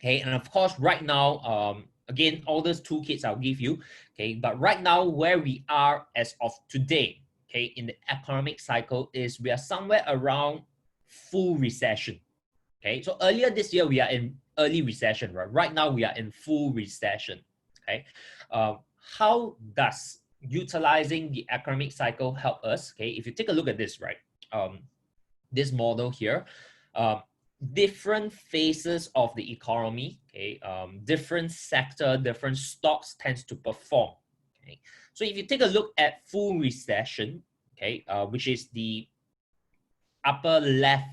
Okay, and of course, right now, again, all those toolkits I'll give you. Okay, but right now, where we are as of today, okay, in the economic cycle is we are somewhere around full recession. Okay, so earlier this year we are in early recession, right? Right now we are in full recession. Okay, how does utilizing the economic cycle help us? Okay, if you take a look at this, right, this model here, different phases of the economy, okay, different sector, different stocks tends to perform. Okay, so if you take a look at full recession, okay, which is the upper left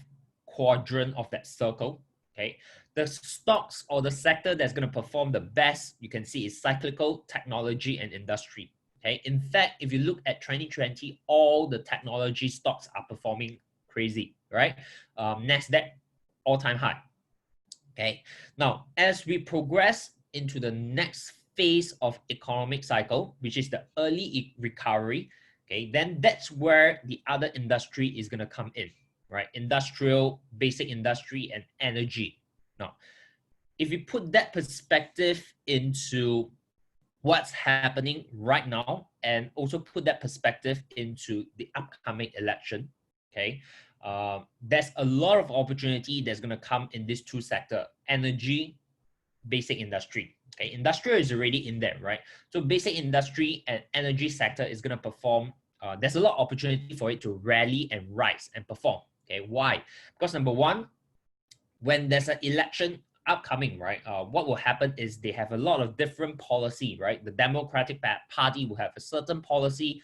quadrant of that circle, okay, the stocks or the sector that's going to perform the best, you can see, is cyclical, technology, and industry. Okay, in fact, if you look at 2020, all the technology stocks are performing crazy, right? Nasdaq all-time high. Okay, now as we progress into the next phase of economic cycle, which is the early recovery, okay, then that's where the other industry is going to come in, right? Industrial, basic industry, and energy. Now, if you put that perspective into what's happening right now and also put that perspective into the upcoming election, okay, there's a lot of opportunity that's going to come in these two sectors: energy, basic industry. Okay, industrial is already in there, right? So basic industry and energy sector is going to perform. There's a lot of opportunity for it to rally and rise and perform. Okay, why? Because number one, when there's an election upcoming, right, what will happen is they have a lot of different policy, right? The Democratic Party will have a certain policy,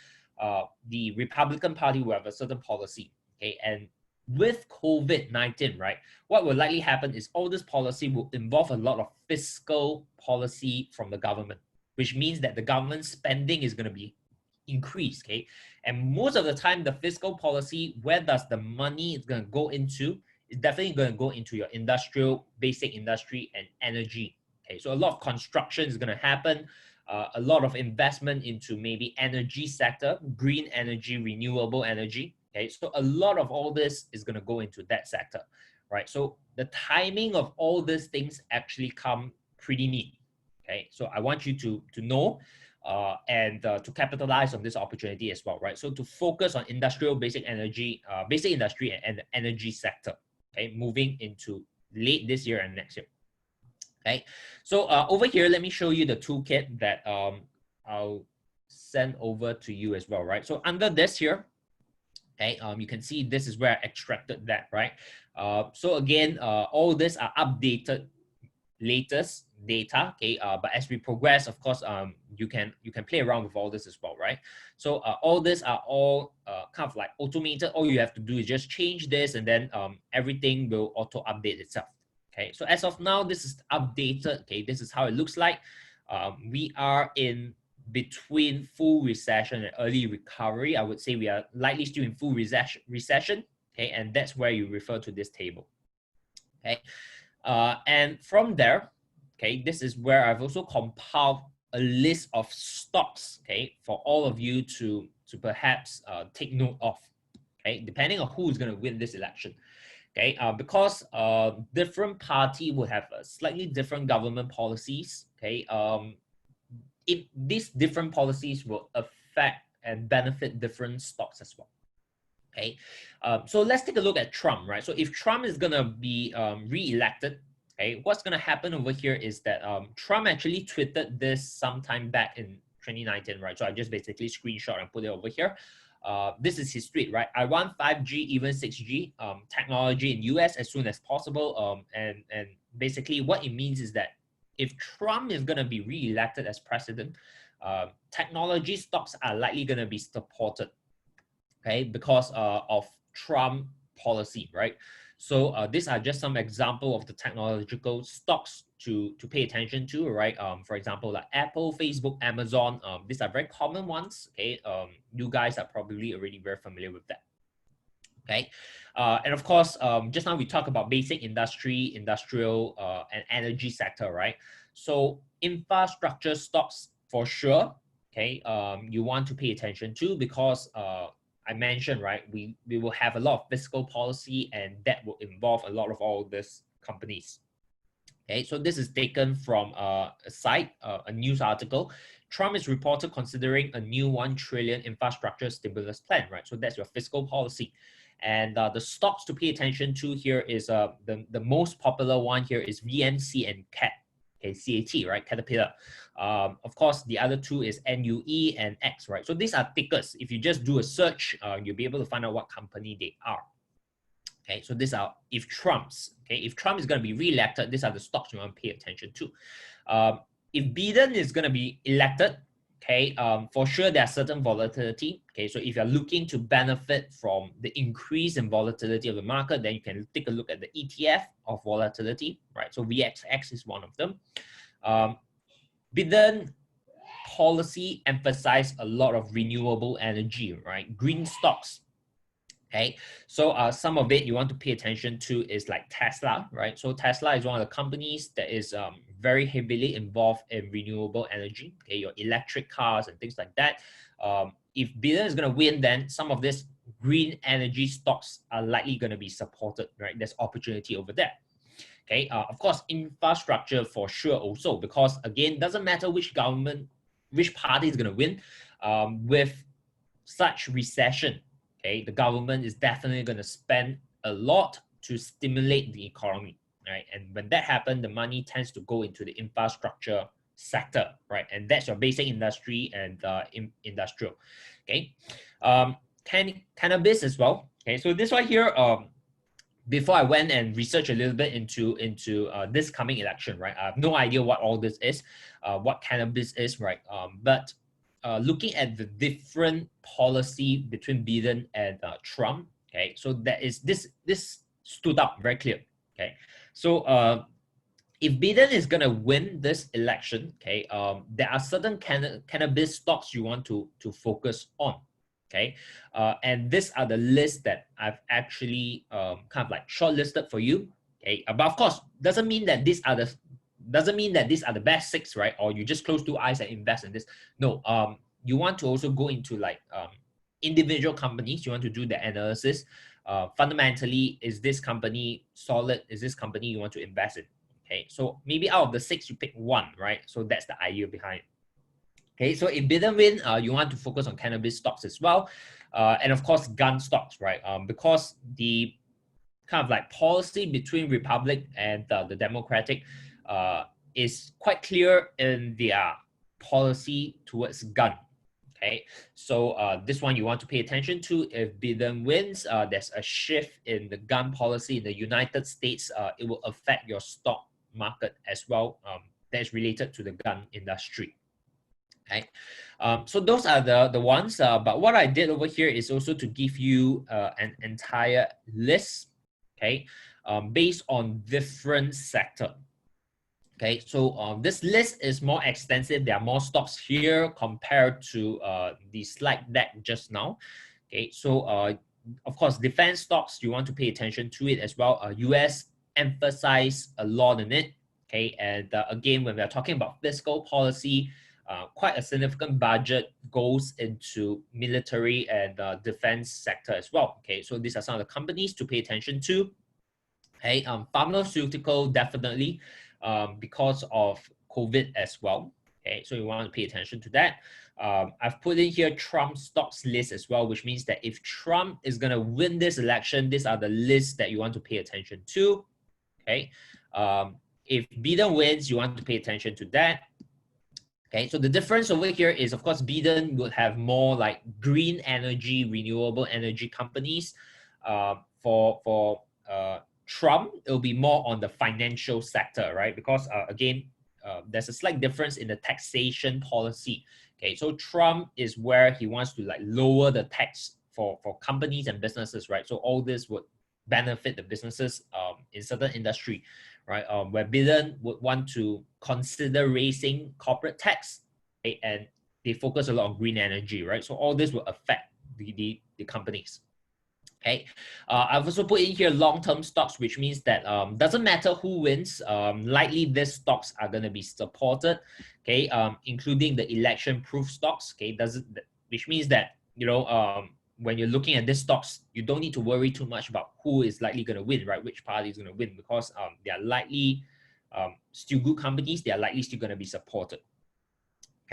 the Republican Party will have a certain policy, okay? And with COVID-19, right, what will likely happen is all this policy will involve a lot of fiscal policy from the government, which means that the government spending is going to be increased, okay? And most of the time, the fiscal policy, where does the money is going to go into? It's definitely going to go into your industrial, basic industry, and energy. Okay, so a lot of construction is going to happen. A lot of investment into maybe energy sector, green energy, renewable energy. Okay, so a lot of all this is going to go into that sector, right? So the timing of all these things actually come pretty neat. Okay, so I want you to know and to capitalize on this opportunity as well, right? So to focus on industrial, basic energy, basic industry, and the energy sector. Okay, moving into late this year and next year. Okay, so over here, let me show you the toolkit that I'll send over to you as well, right? So under this here, okay, you can see this is where I extracted that, right? So again, all this are updated, latest data, okay, but as we progress, of course, you can play around with all this as well, right? So all this are all kind of like automated. All you have to do is just change this, and then everything will auto update itself. Okay, so as of now, this is updated. Okay, this is how it looks like. We are in between full recession and early recovery. I would say we are likely still in full recession. Okay, and that's where you refer to this table. Okay. And from there, okay, this is where I've also compiled a list of stocks, okay, for all of you to perhaps take note of, okay, depending on who's going to win this election. Okay, because different party will have slightly different government policies. Okay, if these different policies will affect and benefit different stocks as well. Okay, so let's take a look at Trump, right? So if Trump is gonna be re-elected, okay, what's gonna happen over here is that Trump actually tweeted this sometime back in 2019, right? So I just basically screenshot and put it over here. This is his tweet, right? I want 5G, even 6G technology in US as soon as possible. And basically what it means is that if Trump is gonna be re-elected as president, technology stocks are likely gonna be supported, okay, because of Trump policy, right? So these are just some example of the technological stocks to pay attention to, right? For example, like Apple, Facebook, Amazon. These are very common ones. Okay, you guys are probably already very familiar with that. Okay, and of course, just now we talked about basic industry, industrial, and energy sector, right? So infrastructure stocks for sure. Okay, you want to pay attention to because I mentioned, right, we will have a lot of fiscal policy and that will involve a lot of all these companies. Okay, so this is taken from a site, a news article. Trump is reported considering a new 1 trillion infrastructure stimulus plan, right? So that's your fiscal policy. And the stocks to pay attention to here is the most popular one here is VMC and CAT. Okay, CAT, right? Caterpillar. Of course, the other two is NUE and X, right? So these are tickers. If you just do a search, you'll be able to find out what company they are. Okay, so these are if Trump's, okay, if Trump is going to be re-elected, these are the stocks you want to pay attention to. If Biden is going to be elected, okay, for sure there's certain volatility. Okay, so if you're looking to benefit from the increase in volatility of the market, then you can take a look at the ETF of volatility, right? So VXX is one of them. Biden policy emphasized a lot of renewable energy, right? Green stocks. Okay, so some of it you want to pay attention to is like Tesla, right? So Tesla is one of the companies that is very heavily involved in renewable energy, okay, your electric cars and things like that. If Biden is going to win, then some of these green energy stocks are likely going to be supported, right? There's opportunity over there. Okay, of course, infrastructure for sure also, because again, doesn't matter which government, which party is going to win, with such recession, okay, the government is definitely going to spend a lot to stimulate the economy, right? And when that happens, the money tends to go into the infrastructure sector, right? And that's your basic industry and industrial, okay? Cannabis as well, okay? So this one here, before I went and researched a little bit into this coming election, right? I have no idea what all this is, what cannabis is, right? But looking at the different policy between Biden and Trump, okay, so that is this stood up very clear, okay. So if Biden is gonna win this election, okay, there are certain cannabis stocks you want to focus on, okay, and these are the lists that I've actually kind of like shortlisted for you, okay. But of course, doesn't mean that these are the best 6, right? Or you just close 2 eyes and invest in this. No, you want to also go into like individual companies. You want to do the analysis. Fundamentally, is this company solid? Is this company you want to invest in? Okay, so maybe out of the 6, you pick 1, right? So that's the idea behind it. Okay, so if Biden win, you want to focus on cannabis stocks as well, and of course gun stocks, right? Because the kind of like policy between Republic and the Democratic is quite clear in their policy towards gun. Okay, so this one you want to pay attention to. If Biden wins, there's a shift in the gun policy in the United States. It will affect your stock market as well. That is related to the gun industry. Okay, so those are the ones. But what I did over here is also to give you an entire list, okay, based on different sector. Okay, so this list is more extensive. There are more stocks here compared to the slide deck just now. Okay, so of course, defense stocks, you want to pay attention to it as well. US emphasize a lot in it. Okay, and again, when we are talking about fiscal policy, quite a significant budget goes into military and defense sector as well. Okay, so these are some of the companies to pay attention to. Okay, pharmaceutical definitely, because of COVID as well. Okay, so you want to pay attention to that. I've put in here Trump stocks list as well, which means that if Trump is gonna win this election, these are the lists that you want to pay attention to. Okay, if Biden wins, you want to pay attention to that. Okay, so the difference over here is, of course, Biden would have more like green energy, renewable energy companies. For Trump, it'll be more on the financial sector, right? Because again, there's a slight difference in the taxation policy. Okay, so Trump is where he wants to like lower the tax for companies and businesses, right? So all this would benefit the businesses in certain industry, right? Where Biden would want to consider raising corporate tax, okay? And they focus a lot on green energy, right? So all this will affect the companies. Okay, I've also put in here long-term stocks, which means that doesn't matter who wins, likely these stocks are going to be supported, okay, including the election-proof stocks, okay, which means that, you know, when you're looking at these stocks, you don't need to worry too much about who is likely going to win, right, which party is going to win, because they are likely still good companies, they are likely still going to be supported.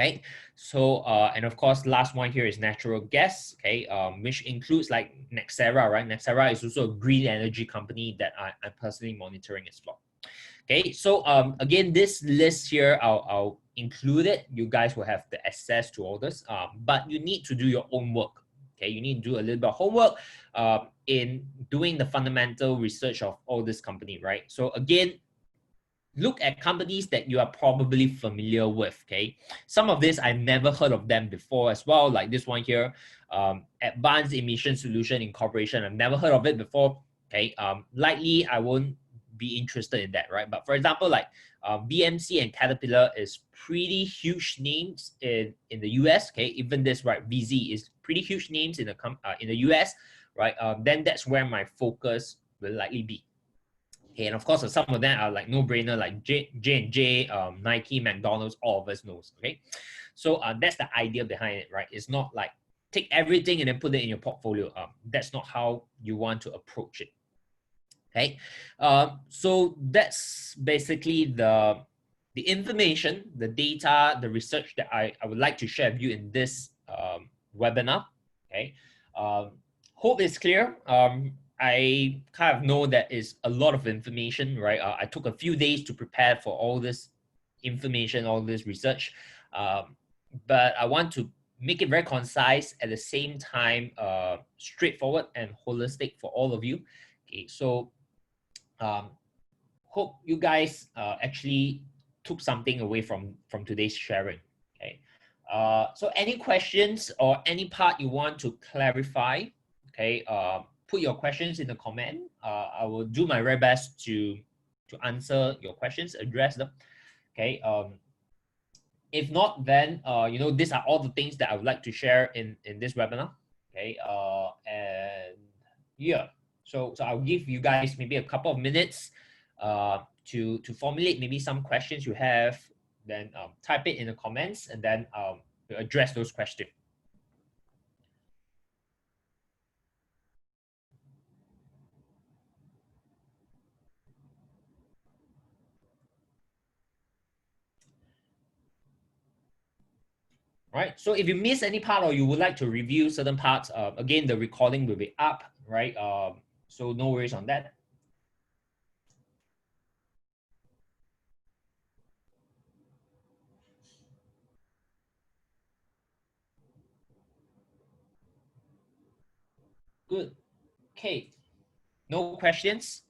Okay, so and of course, last one here is natural gas, okay, which includes like Nexera, right? Nexera is also a green energy company that I'm personally monitoring as well. Okay, so again, this list here, I'll include it. You guys will have the access to all this, but you need to do your own work. Okay, you need to do a little bit of homework in doing the fundamental research of all this company, right? So again, look at companies that you are probably familiar with, okay? Some of this, I've never heard of them before as well, like this one here, Advanced Emission Solution Incorporation. I've never heard of it before, okay? Likely, I won't be interested in that, right? But for example, like BMC and Caterpillar is pretty huge names in the US, okay? Even this, right, VZ is pretty huge names in the US, right? Then that's where my focus will likely be. Okay, and of course, some of them are like no-brainer, like J&J, Nike, McDonald's, all of us knows, okay? So that's the idea behind it, right? It's not like take everything and then put it in your portfolio. That's not how you want to approach it, okay? So that's basically the information, the data, the research that I would like to share with you in this webinar, okay? Hope it's clear. I kind of know that is a lot of information, right? I took a few days to prepare for all this information, all this research, but I want to make it very concise at the same time, straightforward and holistic for all of you. Okay, so hope you guys actually took something away from today's sharing. Okay, so any questions or any part you want to clarify? Okay, put your questions in the comment. I will do my very best to answer your questions, address them. Okay. If not, then you know, these are all the things that I would like to share in this webinar. Okay. And yeah, so I'll give you guys maybe a couple of minutes to formulate maybe some questions you have. Then type it in the comments, and then we'll address those questions. Right, so if you miss any part or you would like to review certain parts, again, the recording will be up, right? So no worries on that. Good. Okay, no questions?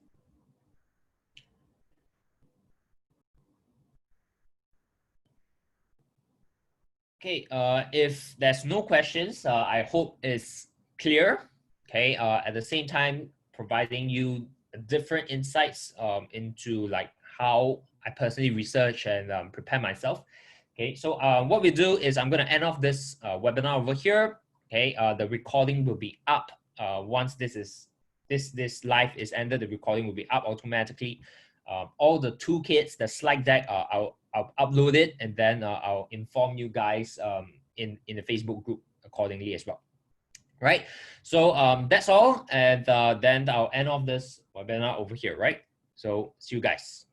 Okay, if there's no questions, I hope it's clear. Okay, at the same time, providing you different insights into like how I personally research and prepare myself. Okay, so what we do is I'm going to end off this webinar over here. Okay, the recording will be up once this is this live is ended, the recording will be up automatically. All the toolkits, the slide deck, I'll upload it, and then I'll inform you guys in the Facebook group accordingly as well. Right. So that's all, and then I'll end off this webinar over here. Right. So see you guys.